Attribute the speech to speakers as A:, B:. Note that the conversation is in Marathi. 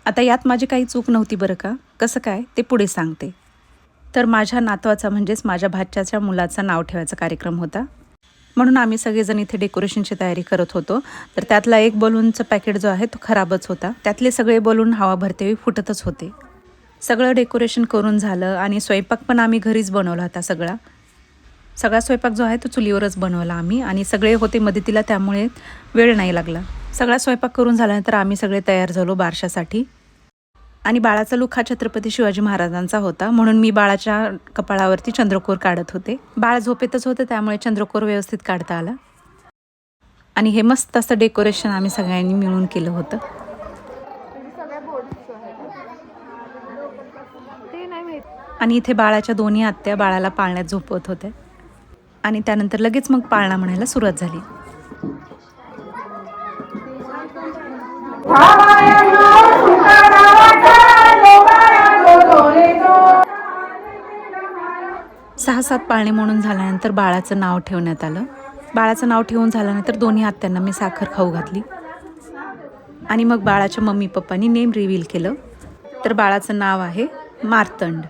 A: आता यात माझी काही चूक नव्हती बरं का. कसं काय ते पुढे सांगते. तर माझ्या नातवाचा म्हणजेच माझ्या भाच्याच्या मुलाचं नाव ठेवायचा कार्यक्रम होता. म्हणून आम्ही सगळेजण इथे डेकोरेशनची तयारी करत होतो. तर त्यातला एक बलूनचं पॅकेट जो आहे तो खराबच होता. त्यातले सगळे बलून हवा भरतेवेळी फुटतच होते. सगळं डेकोरेशन करून झालं आणि स्वयंपाक पण आम्ही घरीच बनवला होता सगळा. सगळा स्वयंपाक जो आहे तो चुलीवरच बनवला आम्ही आणि सगळे होते मदतीला, त्यामुळे वेळ नाही लागला. सगळा स्वयंपाक करून झाल्यानंतर आम्ही सगळे तयार झालो बारशासाठी. आणि बाळाचा लूक हा छत्रपती शिवाजी महाराजांचा होता, म्हणून मी बाळाच्या कपाळावरती चंद्रकोर काढत होते. बाळ झोपेतच होतं त्यामुळे चंद्रकोर व्यवस्थित काढता आला. आणि हे मस्त असं डेकोरेशन आम्ही सगळ्यांनी मिळून केलं होतं. आणि इथे बाळाच्या दोन्ही आत्या बाळाला पाळण्यात झोपवत होत्या आणि त्यानंतर लगेच मग पाळणा म्हणायला सुरुवात झाली. सहा सात पाळणे म्हणून झाल्यानंतर बाळाचं नाव ठेवण्यात आलं. बाळाचं नाव ठेवून झाल्यानंतर दोन्ही आत्यांना मी साखर खाऊ घातली आणि मग बाळाच्या मम्मी पप्पांनी नेम रिव्हील केलं. तर बाळाचं नाव आहे मार्तंड.